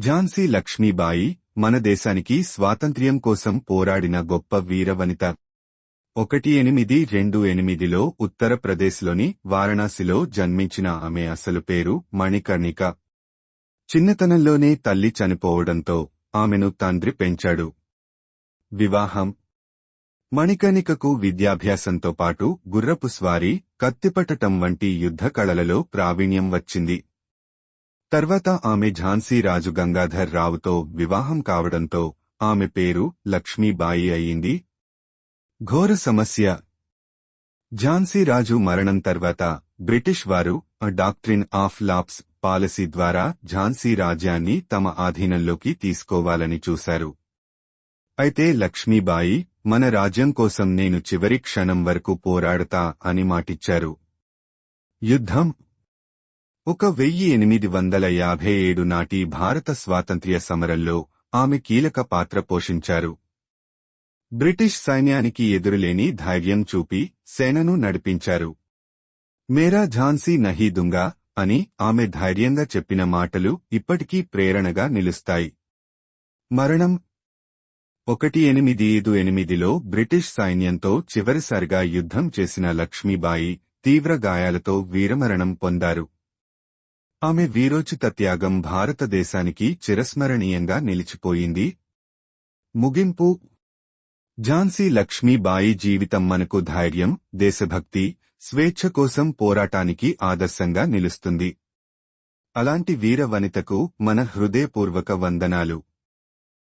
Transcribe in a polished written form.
ఝాన్సీ లక్ష్మీబాయి మన దేశానికి స్వాతంత్ర్యం కోసం పోరాడిన గొప్ప వీరవనిత. 1828లో ఉత్తరప్రదేశ్లోని వారణాసిలో జన్మించిన ఆమె అసలు పేరు మణికర్ణిక. చిన్నతనంలోనే తల్లి చనిపోవడంతో ఆమెను తండ్రి పెంచాడు. వివాహం. మణికర్ణికకు విద్యాభ్యాసంతో పాటు గుర్రపు స్వారీ, కత్తిపట్టటం వంటి యుద్ధ కళలలో ప్రావీణ్యం వచ్చింది. తర్వాత ఆమె ఝాన్సీ రాజు గంగాధర్ రావుతో వివాహం కావడంతో ఆమె పేరు లక్ష్మీబాయి అయింది. ఘోర సమస్య. ఝాన్సీ రాజు మరణం తర్వాత బ్రిటిష్ వారు డాక్ట్రిన్ ఆఫ్ లాప్స్ పాలసీ ద్వారా ఝాన్సీ రాజ్యాన్ని తమ ఆధీనంలోకి తీసుకోవాలని చూశారు. అయితే లక్ష్మీబాయి మన రాజ్యం కోసం నేను చివరి క్షణం వరకు పోరాడతా అని మాటిచ్చారు. యుద్ధం. 1857 నాటి భారత స్వాతంత్ర్య సమరంలో ఆమె కీలక పాత్ర పోషించారు. బ్రిటిష్ సైన్యానికి ఎదురులేని ధైర్యం చూపి సేనను నడిపించారు. మేరా ఝాన్సీ నహీ దుంగా అని ఆమె ధైర్యంగా చెప్పిన మాటలు ఇప్పటికీ ప్రేరణగా నిలుస్తాయి. మరణం. 1858లో బ్రిటిష్ సైన్యంతో చివరిసారిగా యుద్ధం చేసిన లక్ష్మీబాయి తీవ్ర గాయాలతో వీరమరణం పొందారు. ఆమె వీరోచిత త్యాగం భారతదేశానికి చిరస్మరణీయంగా నిలిచిపోయింది. ముగింపు. ఝాన్సీ లక్ష్మీబాయి జీవితం మనకు ధైర్యం, దేశభక్తి, స్వేచ్ఛ కోసం పోరాటానికి ఆదర్శంగా నిలుస్తుంది. అలాంటి వీర వనితకు మన హృదయపూర్వక వందనాలు.